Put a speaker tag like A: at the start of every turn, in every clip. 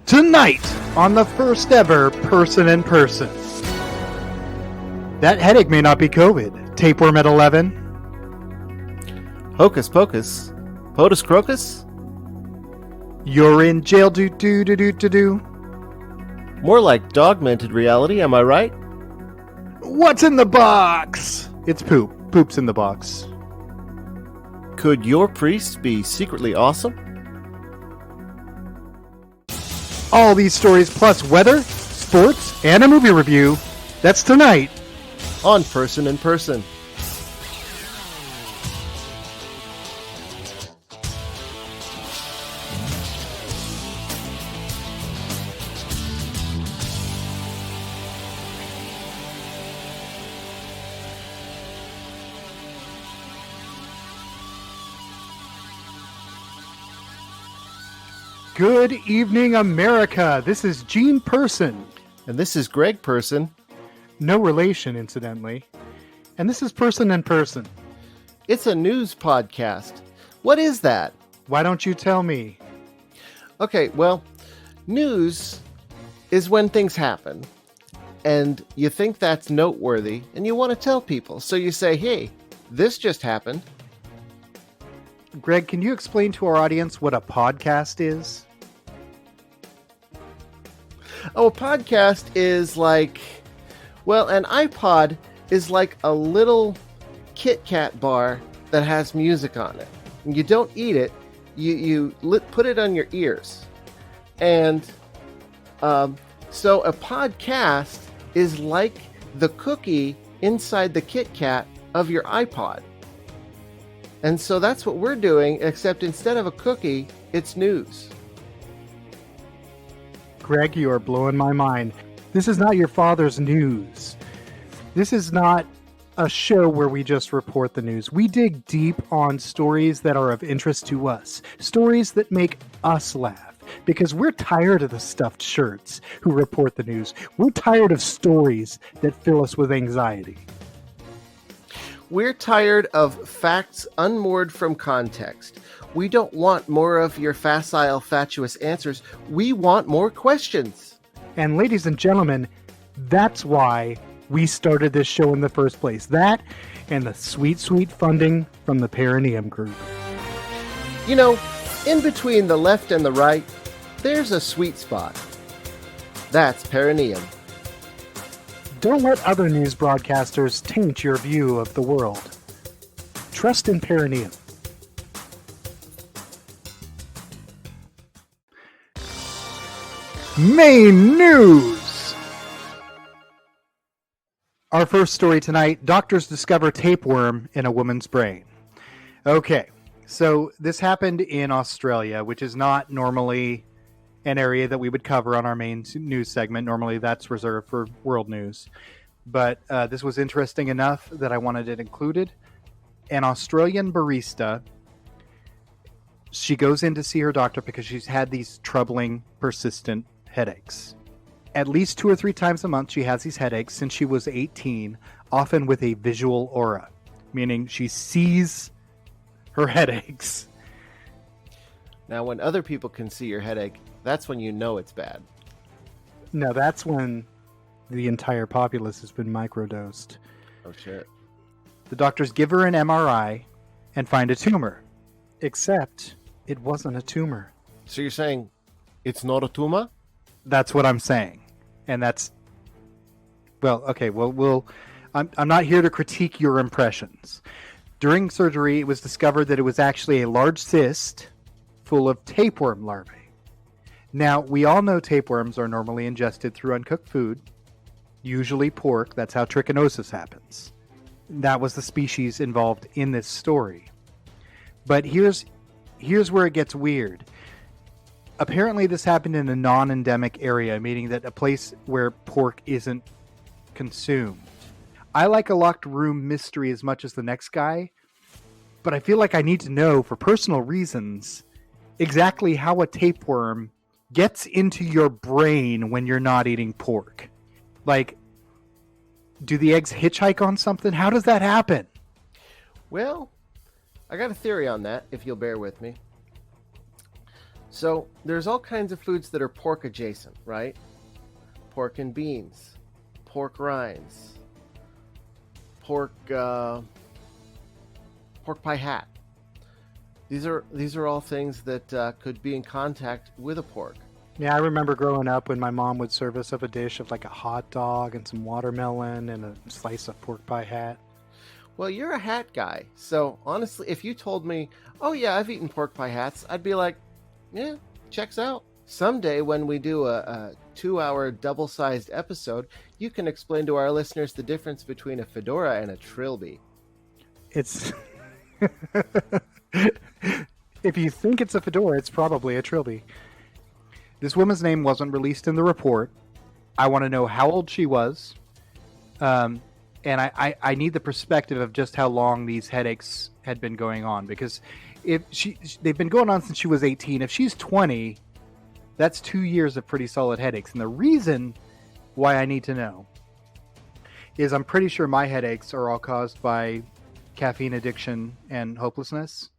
A: Tonight, on the first ever Person in Person. That headache may not be COVID. Tapeworm at 11.
B: Hocus Pocus. Potus Croakus?
A: You're in jail, do.
B: More like dogmented reality, am I right?
A: What's in the box? It's poop. Poop's in the box.
B: Could your priest be secretly awesome?
A: All these stories plus weather, sports, and a movie review. That's tonight.
B: On Person in Person.
A: Good evening, America. This is Gene Person.
B: And this is Greg Person.
A: No relation, incidentally. And this is Person in Person.
B: It's a news podcast. What is that?
A: Why don't you tell me?
B: Okay, well, news is when things happen. And you think that's noteworthy, and you want to tell people. So you say, hey, this just happened.
A: Greg, can you explain to our audience what a podcast is?
B: Oh, a podcast is like, well, an iPod is like a little Kit Kat bar that has music on it. And you don't eat it, you put it on your ears. And so a podcast is like the cookie inside the Kit Kat of your iPod. And so that's what we're doing, except instead of a cookie, it's news.
A: Greg, you are blowing my mind. This is not your father's news. This is not a show where we just report the news. We dig deep on stories that are of interest to us. Stories that make us laugh. Because we're tired of the stuffed shirts who report the news. We're tired of stories that fill us with anxiety.
B: We're tired of facts unmoored from context. We don't want more of your facile, fatuous answers. We want more questions.
A: And ladies and gentlemen, that's why we started this show in the first place. That and the sweet, sweet funding from the Perineum Group.
B: You know, in between the left and the right, there's a sweet spot. That's perineum.
A: Don't let other news broadcasters taint your view of the world. Trust in perineum. Main news! Our first story tonight, doctors discover tapeworm in a woman's brain. Okay, so this happened in Australia, which is not normally an area that we would cover on our main news segment. Normally that's reserved for world news. But this was interesting enough that I wanted it included. An Australian barista, she goes in to see her doctor because she's had these troubling, persistent headaches. At least 2 or 3 times a month she has these headaches since she was 18, often with a visual aura, meaning she sees her headaches.
B: Now, when other people can see your headache, that's when you know it's bad.
A: No, that's when the entire populace has been microdosed.
B: Oh, shit.
A: The doctors give her an MRI and find a tumor. Except it wasn't a tumor.
B: So you're saying it's not a tumor?
A: That's what I'm saying. And that's... Well, okay, I'm not here to critique your impressions. During surgery, it was discovered that it was actually a large cyst full of tapeworm larvae. Now, we all know tapeworms are normally ingested through uncooked food, usually pork. That's how trichinosis happens. That was the species involved in this story. But here's where it gets weird. Apparently, this happened in a non-endemic area, meaning that a place where pork isn't consumed. I like a locked room mystery as much as the next guy, but I feel like I need to know, for personal reasons, exactly how a tapeworm gets into your brain when you're not eating pork. Like, do the eggs hitchhike on something? How does that happen?
B: Well, I got a theory on that, if you'll bear with me. So there's all kinds of foods that are pork adjacent, right? Pork and beans, pork rinds, pork pie hat. These are all things that could be in contact with a pork.
A: Yeah, I remember growing up when my mom would serve us up a dish of like a hot dog and some watermelon and a slice of pork pie hat.
B: Well, you're a hat guy, so honestly, if you told me, "Oh yeah, I've eaten pork pie hats," I'd be like, "Yeah, checks out." Someday, when we do a 2-hour double-sized episode, you can explain to our listeners the difference between a fedora and a trilby.
A: It's if you think it's a fedora, it's probably a trilby. This woman's name wasn't released in the report. I want to know how old she was, and I need the perspective of just how long these headaches had been going on, because if they've been going on since she was 18. If she's 20, that's 2 years of pretty solid headaches. And the reason why I need to know is I'm pretty sure my headaches are all caused by caffeine addiction and hopelessness,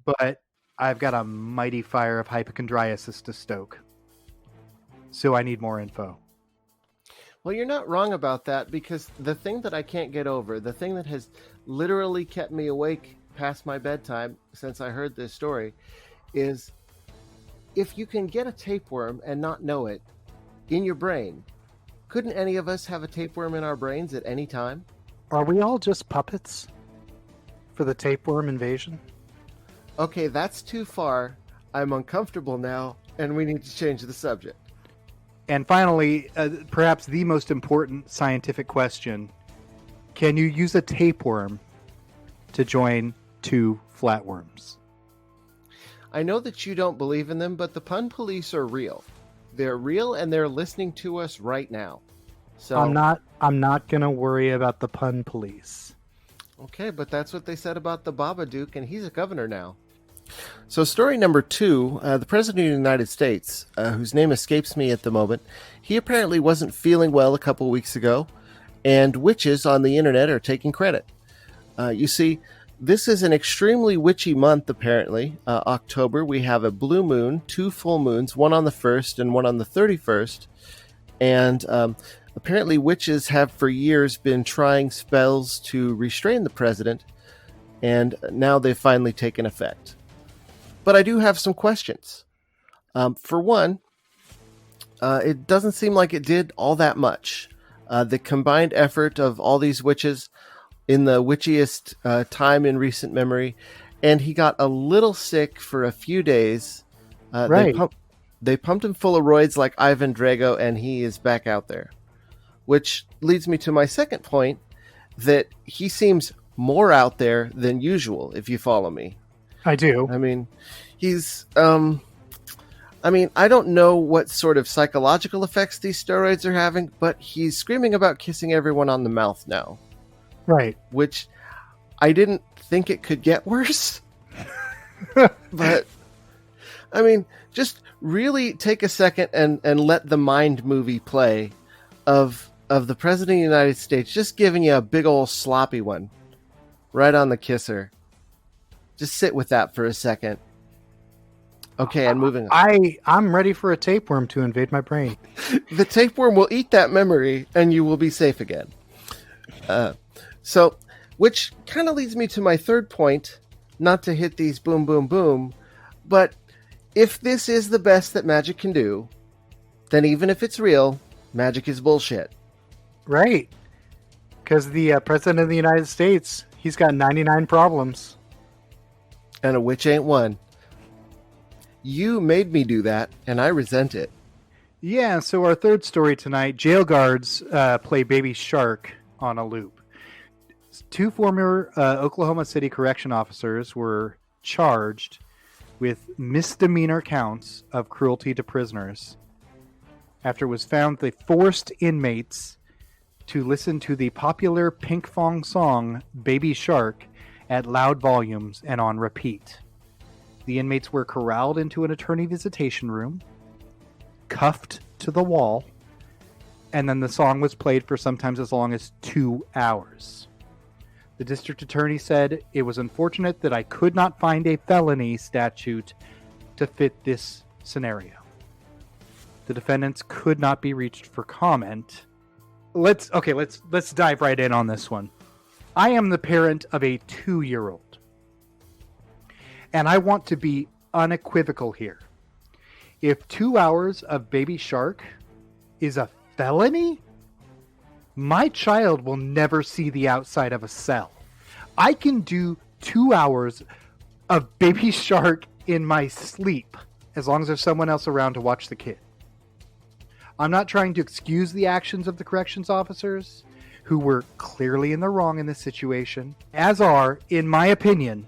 A: but I've got a mighty fire of hypochondriasis to stoke. So I need more info.
B: Well, you're not wrong about that, because the thing that I can't get over, the thing that has literally kept me awake past my bedtime since I heard this story, is if you can get a tapeworm and not know it in your brain, couldn't any of us have a tapeworm in our brains at any time?
A: Are we all just puppets for the tapeworm invasion?
B: Okay, that's too far. I'm uncomfortable now, and we need to change the subject.
A: And finally, perhaps the most important scientific question: can you use a tapeworm to join two flatworms?
B: I know that you don't believe in them, but the pun police are real. They're real, and they're listening to us right now. So
A: I'm not gonna worry about the pun police.
B: Okay, but that's what they said about the Babadook, and he's a governor now. So story number 2, the President of the United States, whose name escapes me at the moment, he apparently wasn't feeling well a couple weeks ago, and witches on the internet are taking credit. You see, this is an extremely witchy month, apparently. October, we have a blue moon, 2 full moons, one on the 1st and one on the 31st, and apparently witches have for years been trying spells to restrain the president, and now they've finally taken effect. But I do have some questions. For one, it doesn't seem like it did all that much. The combined effort of all these witches in the witchiest time in recent memory, and he got a little sick for a few days.
A: Right.
B: They pumped him full of roids like Ivan Drago, and he is back out there. Which leads me to my second point, that he seems more out there than usual, if you follow me.
A: I do.
B: I mean, he's, I don't know what sort of psychological effects these steroids are having, but he's screaming about kissing everyone on the mouth now.
A: Right.
B: Which I didn't think it could get worse. But, I mean, just really take a second and let the mind movie play of the President of the United States just giving you a big old sloppy one right on the kisser. Just sit with that for a second. Okay, and moving on.
A: I'm ready for a tapeworm to invade my brain.
B: The tapeworm will eat that memory, and you will be safe again. So, which kind of leads me to my third point, not to hit these boom, boom, boom, but if this is the best that magic can do, then even if it's real, magic is bullshit.
A: Right. Because the President of the United States, he's got 99 problems.
B: And a witch ain't one. You made me do that, and I resent it.
A: Yeah, so our third story tonight, jail guards play Baby Shark on a loop. 2 former Oklahoma City correction officers were charged with misdemeanor counts of cruelty to prisoners after it was found they forced inmates to listen to the popular Pink Fong song Baby Shark at loud volumes and on repeat. The inmates were corralled into an attorney visitation room, cuffed to the wall, and then the song was played for sometimes as long as 2 hours. The district attorney said, "It was unfortunate that I could not find a felony statute to fit this scenario. The defendants could not be reached for comment. Let's dive right in on this one. I am the parent of a 2-year-old. And I want to be unequivocal here. If 2 hours of Baby Shark is a felony, my child will never see the outside of a cell. I can do 2 hours of Baby Shark in my sleep as long as there's someone else around to watch the kid. I'm not trying to excuse the actions of the corrections officers who were clearly in the wrong in this situation, as are, in my opinion,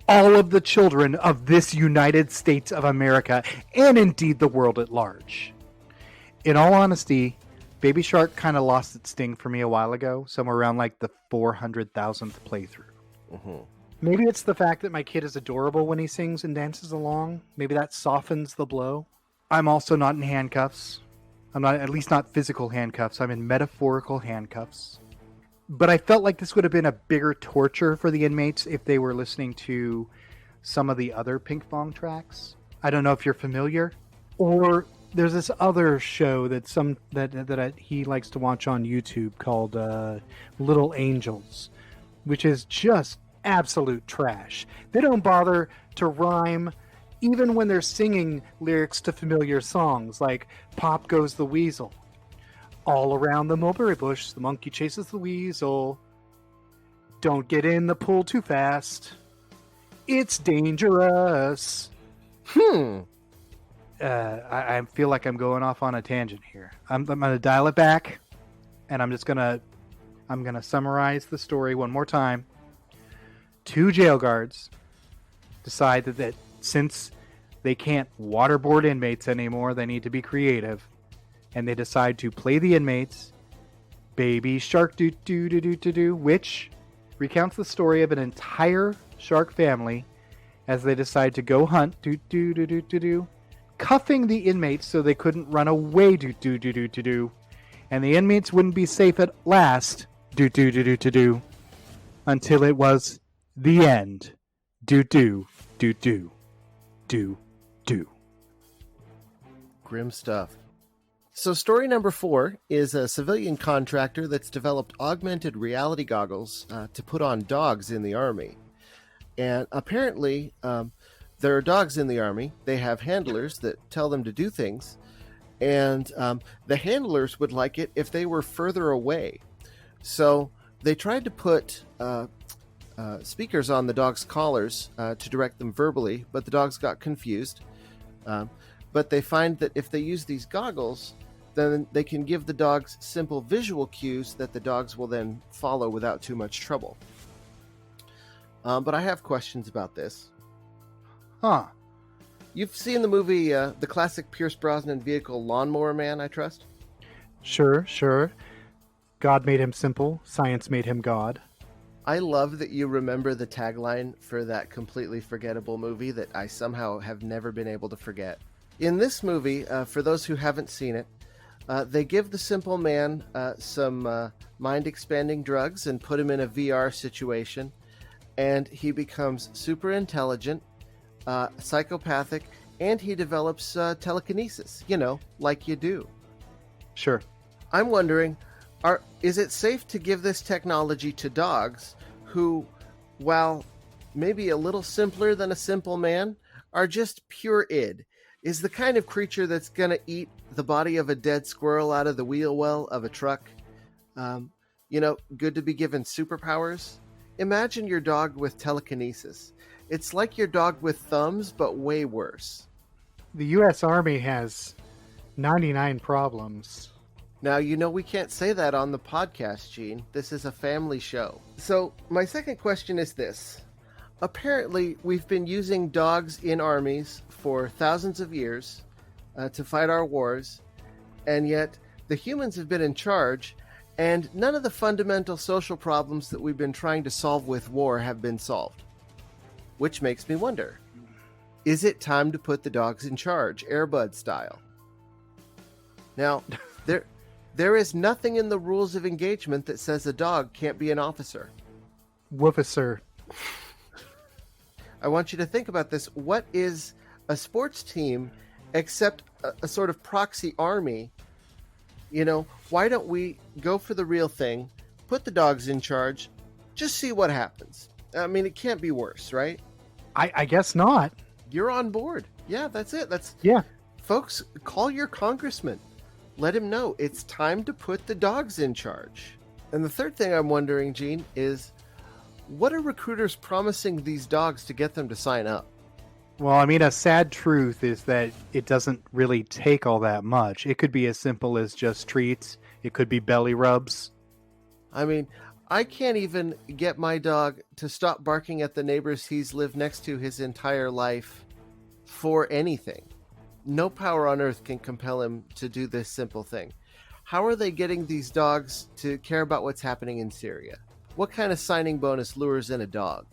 A: all of the children of this United States of America and indeed the world at large. In all honesty, Baby Shark kind of lost its sting for me a while ago, somewhere around like the 400,000th playthrough.
B: Mm-hmm.
A: Maybe it's the fact that my kid is adorable when he sings and dances along. Maybe that softens the blow. I'm also not in handcuffs. I'm not, at least not physical handcuffs. I'm in metaphorical handcuffs. But I felt like this would have been a bigger torture for the inmates if they were listening to some of the other Pink Fong tracks. I don't know if you're familiar. Or there's this other show that he likes to watch on YouTube called Little Angels, which is just absolute trash. They don't bother to rhyme even when they're singing lyrics to familiar songs like Pop Goes the Weasel. All around the mulberry bush, the monkey chases the weasel. Don't get in the pool too fast. It's dangerous. I feel like I'm going off on a tangent here. I'm going to dial it back, and I'm going to summarize the story one more time. 2 jail guards decide that since they can't waterboard inmates anymore, they need to be creative. And they decide to play the inmates Baby Shark Doo Doo Doo Doo Doo Doo, which recounts the story of an entire shark family as they decide to go hunt Doo Doo Doo Doo Doo Doo, cuffing the inmates so they couldn't run away Doo Doo Doo Doo Doo Doo, and the inmates wouldn't be safe at last Doo Doo Doo Doo Doo Doo, until it was the end. Doo Doo Doo Doo Doo Doo.
B: Grim stuff. So story number 4 is a civilian contractor that's developed augmented reality goggles to put on dogs in the army. And apparently, there are dogs in the army. They have handlers that tell them to do things. And the handlers would like it if they were further away. So they tried to put speakers on the dogs' collars to direct them verbally, but the dogs got confused. But they find that if they use these goggles, then they can give the dogs simple visual cues that the dogs will then follow without too much trouble. But I have questions about this.
A: Huh.
B: You've seen the movie, the classic Pierce Brosnan vehicle, Lawnmower Man, I trust?
A: Sure. God made him simple. Science made him God.
B: I love that you remember the tagline for that completely forgettable movie that I somehow have never been able to forget. In this movie, for those who haven't seen it, they give the simple man some mind-expanding drugs and put him in a VR situation, and he becomes super intelligent, psychopathic, and he develops telekinesis, like you do.
A: Sure.
B: I'm wondering, is it safe to give this technology to dogs who, while maybe a little simpler than a simple man, are just pure id? Is the kind of creature that's going to eat the body of a dead squirrel out of the wheel well of a truck, good to be given superpowers? Imagine your dog with telekinesis. It's like your dog with thumbs, but way worse.
A: The U.S. Army has 99 problems.
B: Now, we can't say that on the podcast, Gene. This is a family show. So, my second question is this. Apparently, we've been using dogs in armies for thousands of years to fight our wars, and yet the humans have been in charge, and none of the fundamental social problems that we've been trying to solve with war have been solved. Which makes me wonder, is it time to put the dogs in charge, Air Bud style? Now, there is nothing in the rules of engagement that says a dog can't be an officer.
A: Wooficer.
B: I want you to think about this. What is a sports team except a sort of proxy army. You know, why don't we go for the real thing, put the dogs in charge, just see what happens? I mean, it can't be worse, right?
A: I guess not.
B: You're on board. Yeah, that's it.
A: Yeah.
B: Folks, call your congressman. Let him know it's time to put the dogs in charge. And the third thing I'm wondering, Gene, is what are recruiters promising these dogs to get them to sign up?
A: Well, I mean, a sad truth is that it doesn't really take all that much. It could be as simple as just treats. It could be belly rubs.
B: I mean, I can't even get my dog to stop barking at the neighbors he's lived next to his entire life for anything. No power on earth can compel him to do this simple thing. How are they getting these dogs to care about what's happening in Syria? What kind of signing bonus lures in a dog?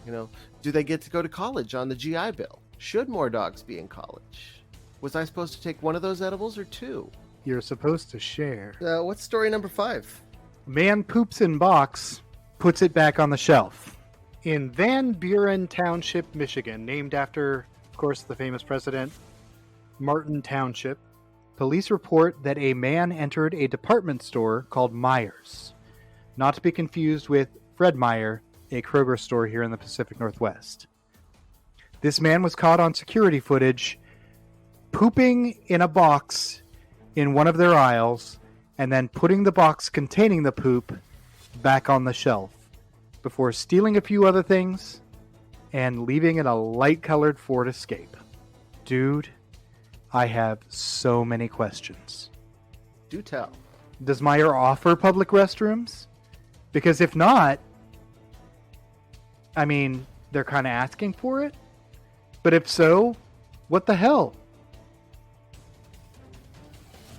B: You know, do they get to go to college on the GI Bill? Should more dogs be in college? Was I supposed to take one of those edibles or two?
A: You're supposed to share.
B: What's story number 5?
A: Man poops in box, puts it back on the shelf. In Van Buren Township, Michigan, named after, of course, the famous president, Martin Township, police report that a man entered a department store called Meijer's. Not to be confused with Fred Meyer, a Kroger store here in the Pacific Northwest. This man was caught on security footage pooping in a box in one of their aisles and then putting the box containing the poop back on the shelf before stealing a few other things and leaving in a light-colored Ford Escape. Dude, I have so many questions.
B: Do tell.
A: Does Meijer offer public restrooms? Because if not, I mean, they're kind of asking for it. But if so, what the hell?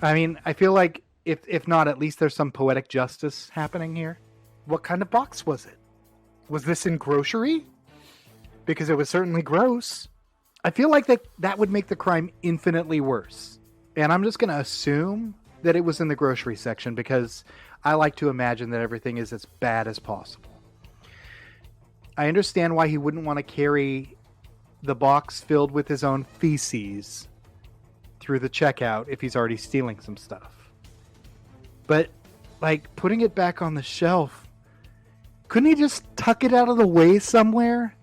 A: I mean, I feel like if not, at least there's some poetic justice happening here. What kind of box was it? Was this in grocery? Because it was certainly gross. I feel like that would make the crime infinitely worse. And I'm just going to assume that it was in the grocery section because I like to imagine that everything is as bad as possible. I understand why he wouldn't want to carry the box filled with his own feces through the checkout if he's already stealing some stuff. But, like, putting it back on the shelf, couldn't he just tuck it out of the way somewhere?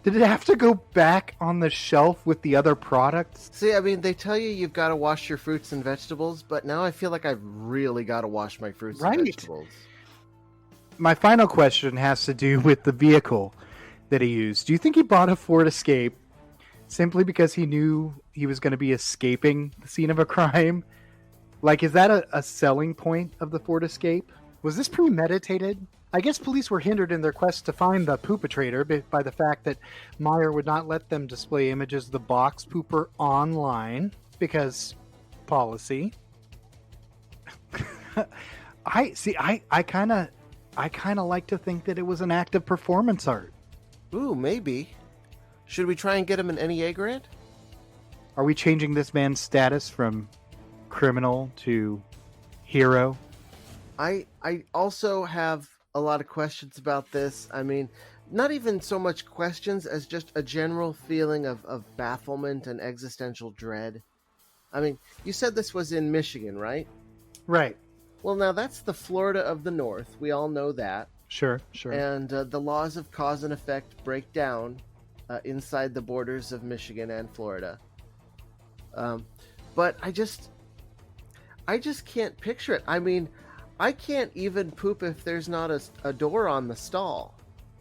A: Did it have to go back on the shelf with the other products?
B: See, I mean, they tell you you've got to wash your fruits and vegetables, but now I feel like I've really got to wash my fruits and vegetables.
A: My final question has to do with the vehicle that he used. Do you think he bought a Ford Escape simply because he knew he was going to be escaping the scene of a crime? Like, is that a selling point of the Ford Escape? Was this premeditated? I guess police were hindered in their quest to find the poopatrator by the fact that Meijer would not let them display images of the box pooper online because policy. I kind of like to think that it was an act of performance art.
B: Ooh, maybe. Should we try and get him an NEA grant?
A: Are we changing this man's status from criminal to hero?
B: I also have a lot of questions about this. I mean, not even so much questions as just a general feeling of bafflement and existential dread. I mean, you said this was in Michigan, right?
A: Right.
B: Well, now that's the Florida of the North. We all know that.
A: Sure.
B: And the laws of cause and effect break down inside the borders of Michigan and Florida. But I just can't picture it. I mean, I can't even poop if there's not a door on the stall.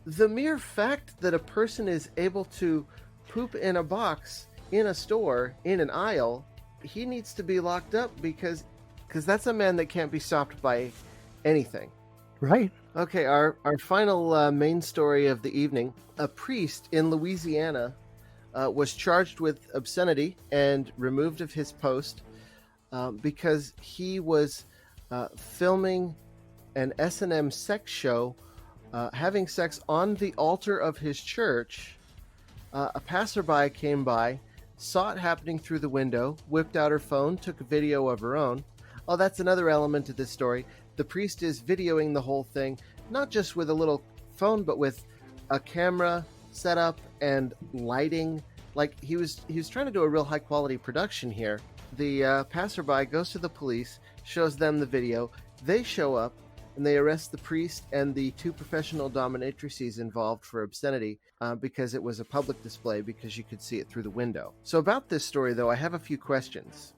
B: The mere fact that a person is able to poop in a box, in a store, in an aisle, he needs to be locked up because that's a man that can't be stopped by anything.
A: Right.
B: Okay, our final main story of the evening. A priest in Louisiana was charged with obscenity and removed of his post because he was filming an S&M sex show, having sex on the altar of his church. A passerby came by, saw it happening through the window, whipped out her phone, took a video of her own. Oh, that's another element to this story. The priest is videoing the whole thing, not just with a little phone, but with a camera setup and lighting. Like he was trying to do a real high quality production here. The passerby goes to the police, shows them the video. They show up and they arrest the priest and the 2 professional dominatrices involved for obscenity because it was a public display because you could see it through the window. So about this story, though, I have a few questions.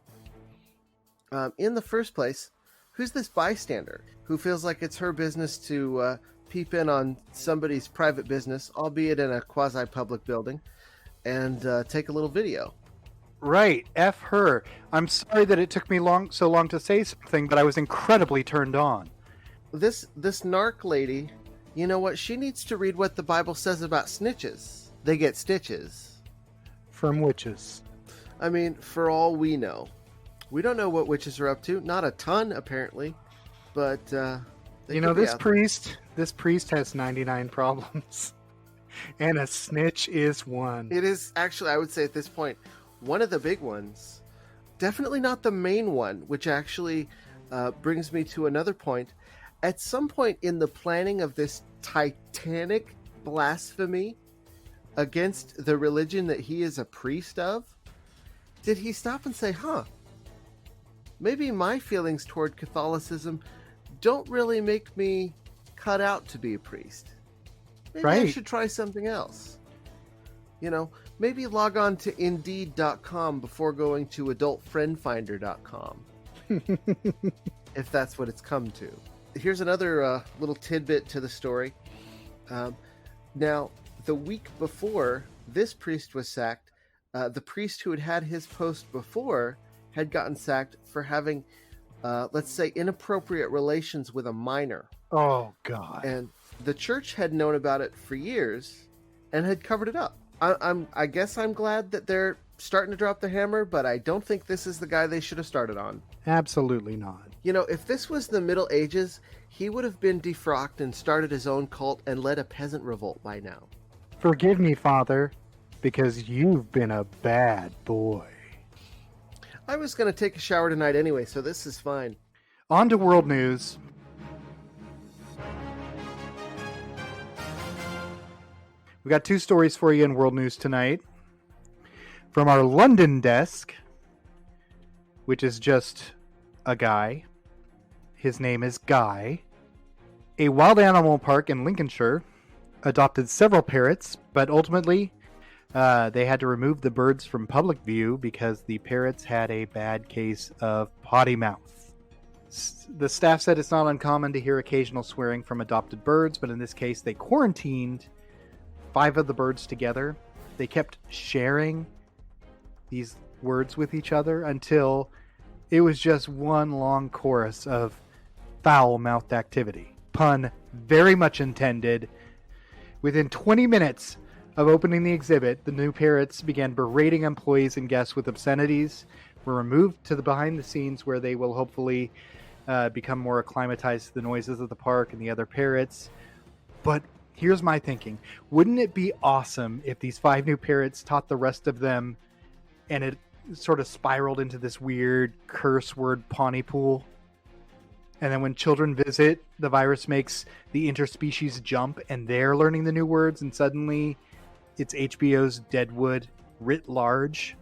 B: In the first place, who's this bystander who feels like it's her business to peep in on somebody's private business, albeit in a quasi-public building, and take a little video?
A: Right, F her. I'm sorry that it took me so long to say something, but I was incredibly turned on.
B: This narc lady, you know what? She needs to read what the Bible says about snitches. They get stitches.
A: From witches.
B: I mean, for all we know. We don't know what witches are up to. Not a ton, apparently. But,
A: you know, this priest has 99 problems. And a snitch is one.
B: It is actually, I would say at this point, one of the big ones. Definitely not the main one, which actually brings me to another point. At some point in the planning of this titanic blasphemy against the religion that he is a priest of, did he stop and say, maybe my feelings toward Catholicism don't really make me cut out to be a priest. Maybe I should try something else. You know, maybe log on to Indeed.com before going to AdultFriendFinder.com. If that's what it's come to. Here's another little tidbit to the story. Now, the week before this priest was sacked, the priest who had his post before had gotten sacked for having, let's say, inappropriate relations with a minor.
A: Oh, God.
B: And the church had known about it for years and had covered it up. I guess I'm glad that they're starting to drop the hammer, but I don't think this is the guy they should have started on.
A: Absolutely not.
B: You know, if this was the Middle Ages, he would have been defrocked and started his own cult and led a peasant revolt by now.
A: Forgive me, Father, because you've been a bad boy.
B: I was going to take a shower tonight anyway, so this is fine.
A: On to world news. We got 2 stories for you in world news tonight. From our London desk, which is just a guy. His name is Guy. A wild animal park in Lincolnshire adopted several parrots, but ultimately they had to remove the birds from public view because the parrots had a bad case of potty mouth. The staff said it's not uncommon to hear occasional swearing from adopted birds, but in this case they quarantined 5 of the birds together. They kept sharing these words with each other until it was just one long chorus of foul-mouthed activity. Pun very much intended. Within 20 minutes of opening the exhibit, the new parrots began berating employees and guests with obscenities, were removed to the behind the scenes where they will hopefully become more acclimatized to the noises of the park and the other parrots. But here's my thinking. Wouldn't it be awesome if these 5 new parrots taught the rest of them and it sort of spiraled into this weird curse word Pawnee pool? And then when children visit, the virus makes the interspecies jump and they're learning the new words, and suddenly it's HBO's Deadwood writ large.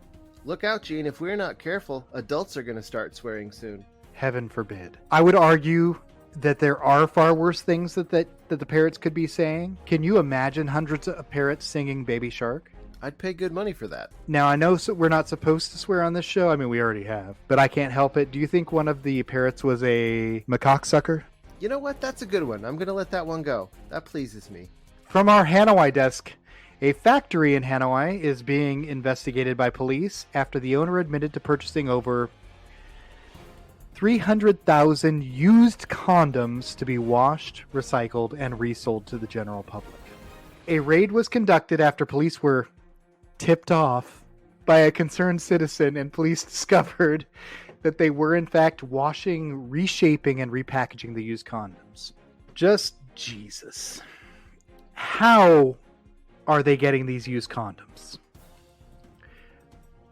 B: Look out, Gene. If we're not careful, adults are going to start swearing soon.
A: Heaven forbid. I would argue that there are far worse things that the parrots could be saying. Can you imagine hundreds of parrots singing Baby Shark?
B: I'd pay good money for that.
A: Now, I know we're not supposed to swear on this show. I mean, we already have. But I can't help it. Do you think one of the parrots was a macaque sucker?
B: You know what? That's a good one. I'm going to let that one go. That pleases me.
A: From our Hanoi desk, a factory in Hanoi is being investigated by police after the owner admitted to purchasing over 300,000 used condoms to be washed, recycled, and resold to the general public. A raid was conducted after police were tipped off by a concerned citizen, and police discovered that they were in fact washing, reshaping, and repackaging the used condoms. Just Jesus. How are they getting these used condoms?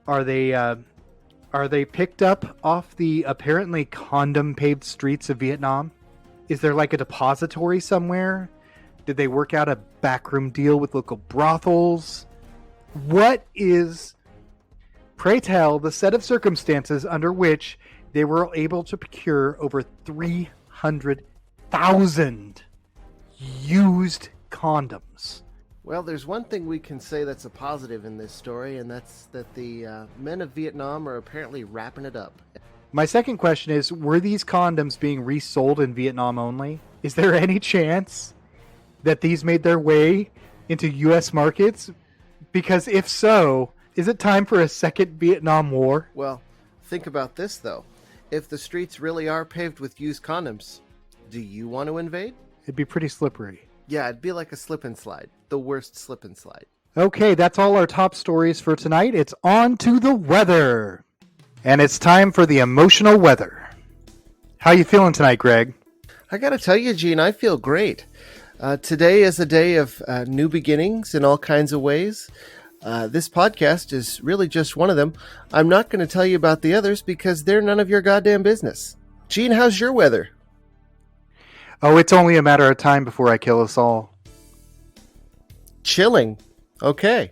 A: Are they picked up off the apparently condom-paved streets of Vietnam? Is there like a depository somewhere Did they work out a backroom deal with local brothels? What is, pray tell, the set of circumstances under which they were able to procure over 300,000 used condoms?
B: Well, there's one thing we can say that's a positive in this story, and that's that the men of Vietnam are apparently wrapping it up.
A: My second question is, were these condoms being resold in Vietnam only? Is there any chance that these made their way into U.S. markets? Because if so, is it time for a second Vietnam War?
B: Well, think about this, though. If the streets really are paved with used condoms, do you want to invade?
A: It'd be pretty slippery.
B: Yeah, it'd be like a slip and slide. The worst slip and slide.
A: Okay, that's all our top stories for tonight. It's on to the weather. And it's time for the emotional weather. How you feeling tonight, Greg?
B: I gotta tell you, Gene, I feel great. Today is a day of new beginnings in all kinds of ways. This podcast is really just one of them. I'm not going to tell you about the others because they're none of your goddamn business. Gene, how's your weather?
A: Oh, it's only a matter of time before I kill us all.
B: Chilling. Okay.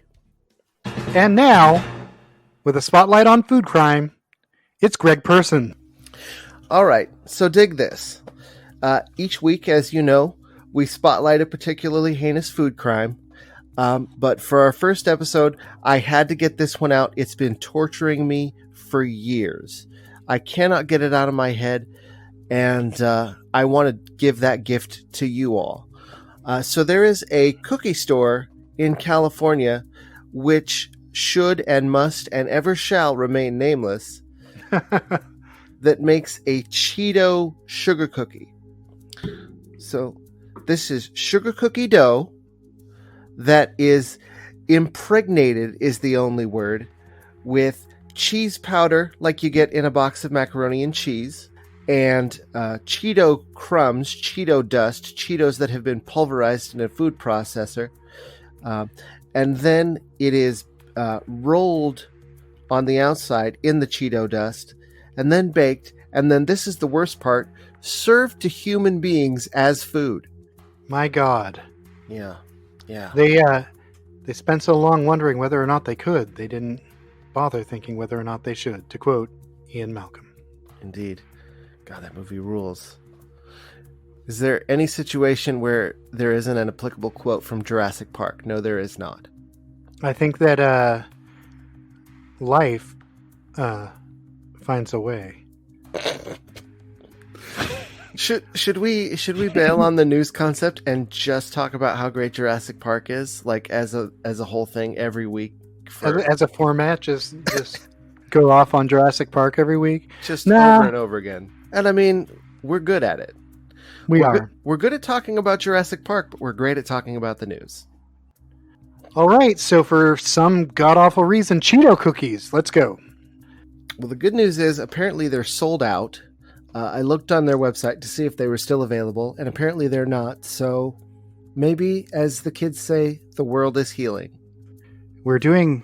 A: And now, with a spotlight on food crime, it's Greg Person.
B: All right, so dig this. Each week, as you know, we spotlight a particularly heinous food crime. But for our first episode, I had to get this one out. It's been torturing me for years. I cannot get it out of my head, and I want to give that gift to you all. So there is a cookie store in California which should and must and ever shall remain nameless that makes a Cheeto sugar cookie. So this is sugar cookie dough that is impregnated, is the only word, with cheese powder like you get in a box of macaroni and cheese, and Cheeto crumbs, Cheeto dust, Cheetos that have been pulverized in a food processor. And then it is rolled on the outside in the Cheeto dust, and then baked, and then this is the worst part, served to human beings as food.
A: My God.
B: Yeah.
A: They spent so long wondering whether or not they could. They didn't bother thinking whether or not they should, to quote Ian Malcolm.
B: Indeed. God, that movie rules. Is there any situation where there isn't an applicable quote from Jurassic Park? No, there is not.
A: I think that life finds a way.
B: Should we bail on the news concept and just talk about how great Jurassic Park is, like as a whole thing every week?
A: As a format, just go off on Jurassic Park every week?
B: Just over and over again. And I mean, we're good at it. We're good at talking about Jurassic Park, but we're great at talking about the news.
A: All right, so for some god-awful reason, Cheeto cookies. Let's go.
B: Well, the good news is apparently they're sold out. I looked on their website to see if they were still available, and apparently they're not. So maybe, as the kids say, the world is healing.
A: We're doing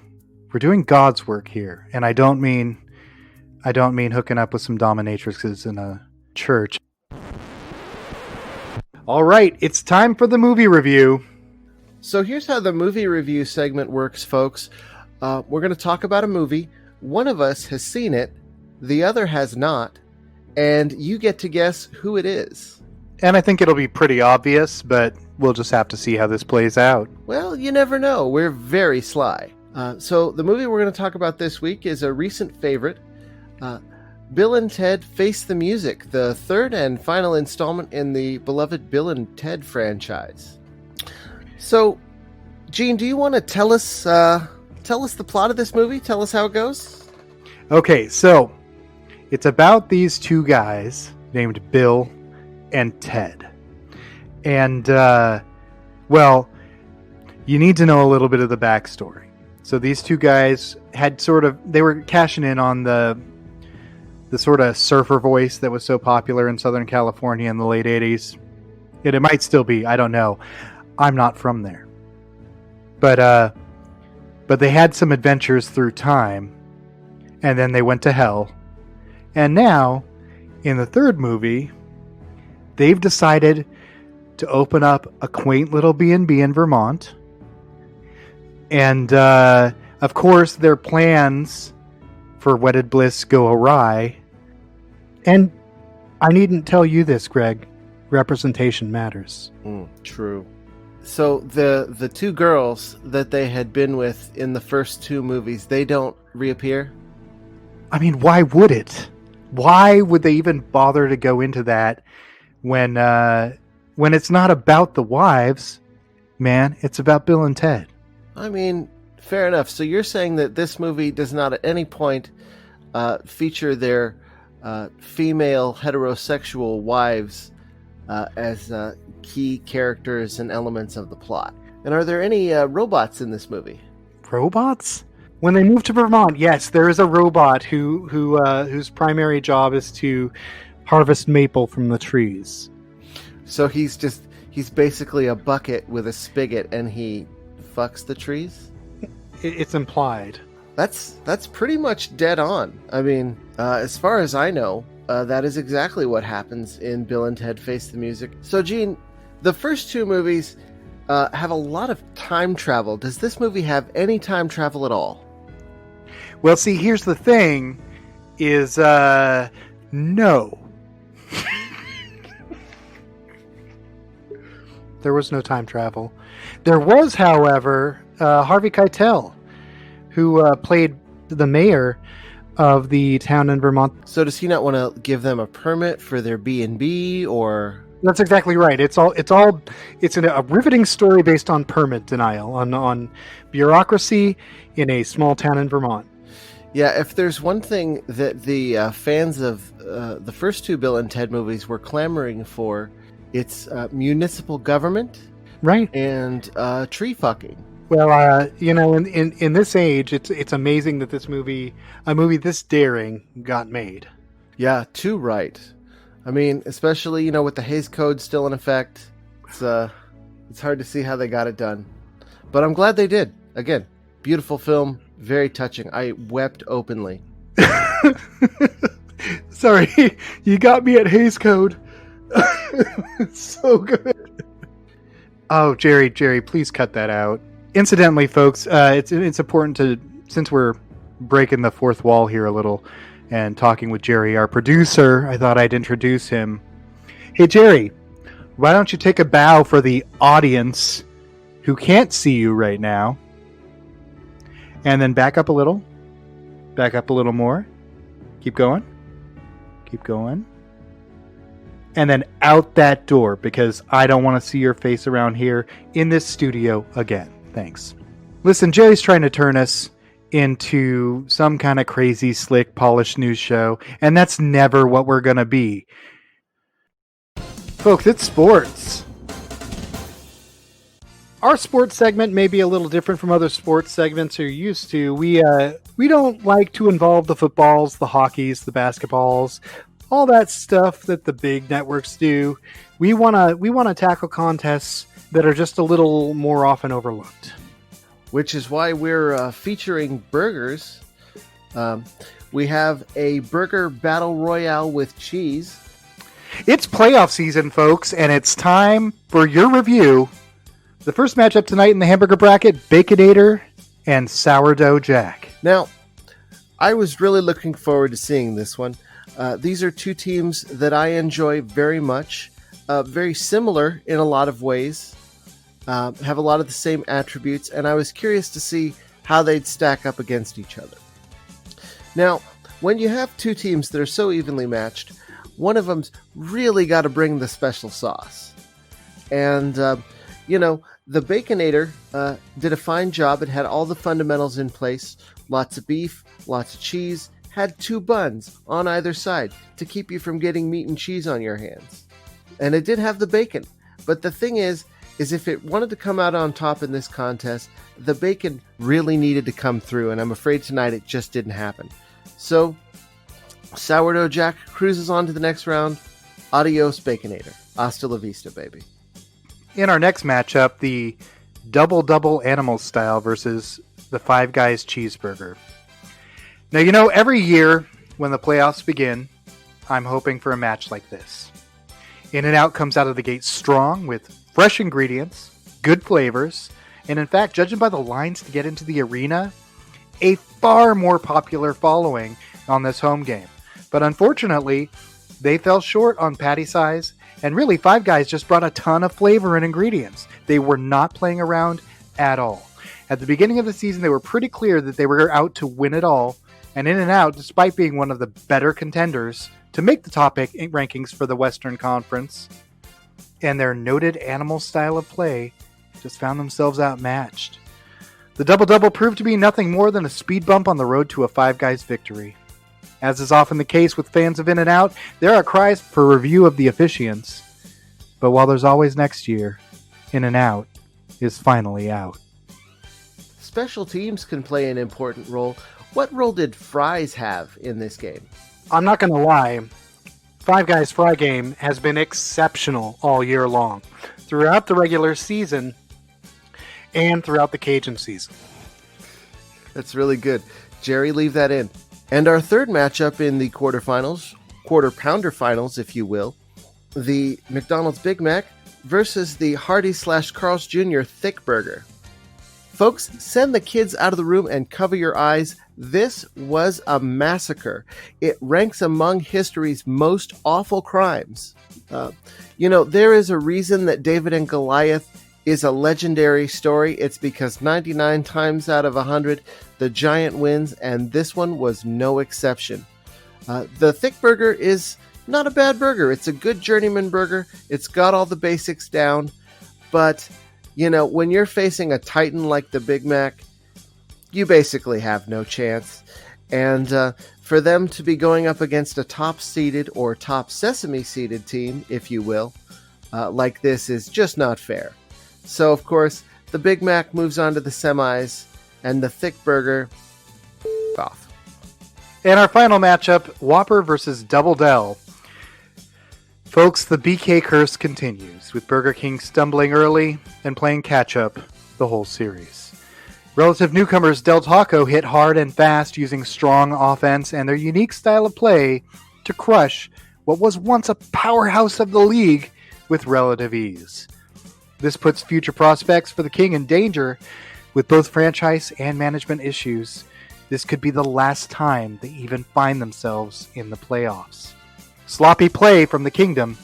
A: God's work here, and I don't mean hooking up with some dominatrixes in a church. All right, it's time for the movie review.
B: So here's how the movie review segment works, folks. We're going to talk about a movie. One of us has seen it, the other has not, and you get to guess who it is.
A: And I think it'll be pretty obvious, but we'll just have to see how this plays out.
B: Well, you never know. We're very sly. So the movie we're going to talk about this week is a recent favorite, Bill and Ted Face the Music, the third and final installment in the beloved Bill and Ted franchise. So, Gene, do you want to tell us the plot of this movie? Tell us how it goes?
A: Okay, so it's about these two guys named Bill and Ted. And, well, you need to know a little bit of the backstory. So these two guys they were cashing in on the sort of surfer voice that was so popular in Southern California in the late 80s. And it might still be, I don't know. I'm not from there. But they had some adventures through time, and then they went to hell. And now, in the third movie, they've decided to open up a quaint little B&B in Vermont. And, of course, their plans for wedded bliss go awry. And I needn't tell you this, Greg. Representation matters.
B: True. So the two girls that they had been with in the first two movies, they don't reappear?
A: I mean, why would it? Why would they even bother to go into that when it's not about the wives, man? It's about Bill and Ted.
B: I mean, fair enough. So you're saying that this movie does not at any point feature their female heterosexual wives as key characters and elements of the plot. And are there any robots in this movie?
A: Robots? When they move to Vermont, yes, there is a robot whose primary job is to harvest maple from the trees.
B: So he's basically a bucket with a spigot, and he fucks the trees?
A: It's implied.
B: That's pretty much dead on. I mean, as far as I know, that is exactly what happens in Bill and Ted Face the Music. So, Gene, the first two movies have a lot of time travel. Does this movie have any time travel at all?
A: Well, see, here's the thing, is, no. There was no time travel. There was, however, Harvey Keitel, who played the mayor of the town in Vermont.
B: So does he not want to give them a permit for their B&B, or?
A: That's exactly right. It's a riveting story based on permit denial, on bureaucracy in a small town in Vermont.
B: Yeah, if there's one thing that the fans of the first two Bill and Ted movies were clamoring for, it's municipal government,
A: right,
B: and tree fucking.
A: Well, in this age, it's amazing that a movie this daring, got made.
B: Yeah, too right. I mean, especially with the Hays Code still in effect, it's hard to see how they got it done, but I'm glad they did. Again, beautiful film, very touching. I wept openly.
A: Sorry, you got me at Hays Code. It's so good. Oh, Jerry, please cut that out. Incidentally, folks, it's important to, since we're breaking the fourth wall here a little and talking with Jerry, our producer, I thought I'd introduce him. Hey, Jerry, why don't you take a bow for the audience who can't see you right now? And then back up a little more. Keep going. And then out that door, because I don't want to see your face around here in this studio again. Thanks. Listen, Jerry's trying to turn us into some kind of crazy, slick, polished news show, and that's never what we're going to be. Folks, it's sports. Our sports segment may be a little different from other sports segments you're used to. We don't like to involve the footballs, the hockeys, the basketballs, all that stuff that the big networks do. We want to tackle contests that are just a little more often overlooked.
B: Which is why we're featuring burgers. We have a burger battle royale with cheese.
A: It's playoff season, folks, and it's time for your review. The first matchup tonight in the hamburger bracket, Baconator and Sourdough Jack.
B: Now, I was really looking forward to seeing this one. These are two teams that I enjoy very much. Very similar in a lot of ways. Have a lot of the same attributes, and I was curious to see how they'd stack up against each other. Now, when you have two teams that are so evenly matched, one of them's really got to bring the special sauce. And, the Baconator did a fine job. It had all the fundamentals in place. Lots of beef, lots of cheese, had two buns on either side to keep you from getting meat and cheese on your hands. And it did have the bacon. But the thing is if it wanted to come out on top in this contest, the bacon really needed to come through, and I'm afraid tonight it just didn't happen. So, Sourdough Jack cruises on to the next round. Adios, Baconator. Hasta la vista, baby.
A: In our next matchup, the double animal style versus the Five Guys cheeseburger. Now, every year when the playoffs begin, I'm hoping for a match like this. In-N-Out comes out of the gate strong with fresh ingredients, good flavors, and in fact, judging by the lines to get into the arena, a far more popular following on this home game. But unfortunately, they fell short on patty size, and really, Five Guys just brought a ton of flavor and ingredients. They were not playing around at all. At the beginning of the season, they were pretty clear that they were out to win it all, and In-N-Out, despite being one of the better contenders to make the top rankings for the Western Conference, and their noted animal style of play, just found themselves outmatched. The double-double proved to be nothing more than a speed bump on the road to a Five Guys victory. As is often the case with fans of In-N-Out, there are cries for review of the officiants. But while there's always next year, In-N-Out is finally out.
B: Special teams can play an important role. What role did fries have in this game?
A: I'm not going to lie, Five Guys Fry Game has been exceptional all year long, throughout the regular season and throughout the Cajun season.
B: That's really good. Jerry, leave that in. And our third matchup in the quarterfinals, quarter pounder finals, if you will, the McDonald's Big Mac versus the Hardy/Carl's Jr. Thick Burger. Folks, send the kids out of the room and cover your eyes. This was a massacre. It ranks among history's most awful crimes. There is a reason that David and Goliath is a legendary story. It's because 99 times out of 100, the giant wins, and this one was no exception. The Thick Burger is not a bad burger. It's a good journeyman burger. It's got all the basics down, but when you're facing a titan like the Big Mac, you basically have no chance. And for them to be going up against a top-seeded or top sesame-seeded team, if you will, like this is just not fair. So, of course, the Big Mac moves on to the semis, and the Thick Burger off.
A: And our final matchup, Whopper versus Double Del. Folks, the BK curse continues, with Burger King stumbling early and playing catch-up the whole series. Relative newcomers Del Taco hit hard and fast using strong offense and their unique style of play to crush what was once a powerhouse of the league with relative ease. This puts future prospects for the King in danger with both franchise and management issues. This could be the last time they even find themselves in the playoffs. Sloppy play from the Kingdom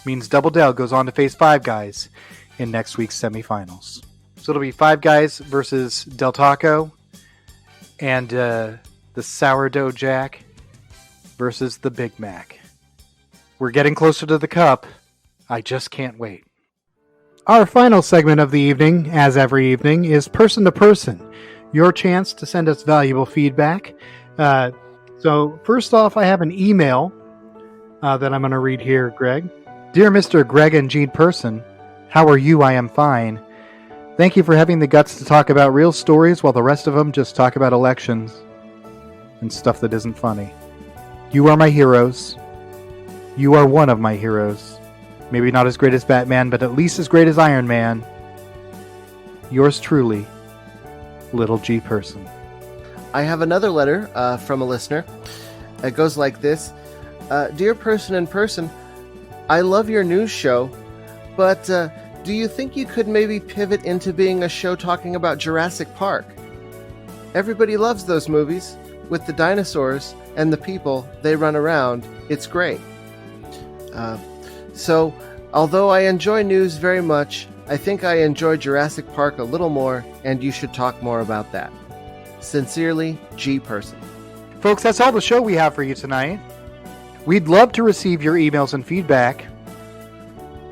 A: means Double Del goes on to face Five Guys in next week's semifinals. So it'll be Five Guys versus Del Taco and the Sourdough Jack versus the Big Mac. We're getting closer to the cup. I just can't wait. Our final segment of the evening, as every evening, is Person to Person. Your chance to send us valuable feedback. So first off, I have an email that I'm going to read here, Greg. Dear Mr. Greg and Gene Person, how are you? I am fine. Thank you for having the guts to talk about real stories while the rest of them just talk about elections and stuff that isn't funny. You are my heroes. You are one of my heroes. Maybe not as great as Batman, but at least as great as Iron Man. Yours truly, Little G Person.
B: I have another letter from a listener. It goes like this. Dear Person in Person, I love your news show, but do you think you could maybe pivot into being a show talking about Jurassic Park? Everybody loves those movies with the dinosaurs and the people they run around. It's great. So, although I enjoy news very much, I think I enjoy Jurassic Park a little more, and you should talk more about that. Sincerely, G Person.
A: Folks, that's all the show we have for you tonight. We'd love to receive your emails and feedback.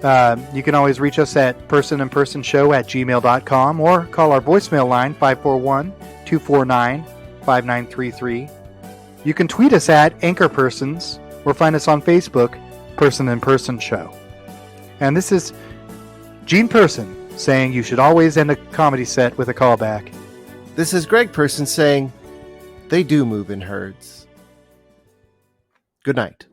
A: You can always reach us at personandpersonshow@gmail.com or call our voicemail line 541-249-5933. You can tweet us at AnchorPersons or find us on Facebook, Person and Person Show. And this is Gene Person saying you should always end a comedy set with a callback.
B: This is Greg Person saying they do move in herds. Good night.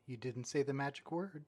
A: You didn't say the magic word.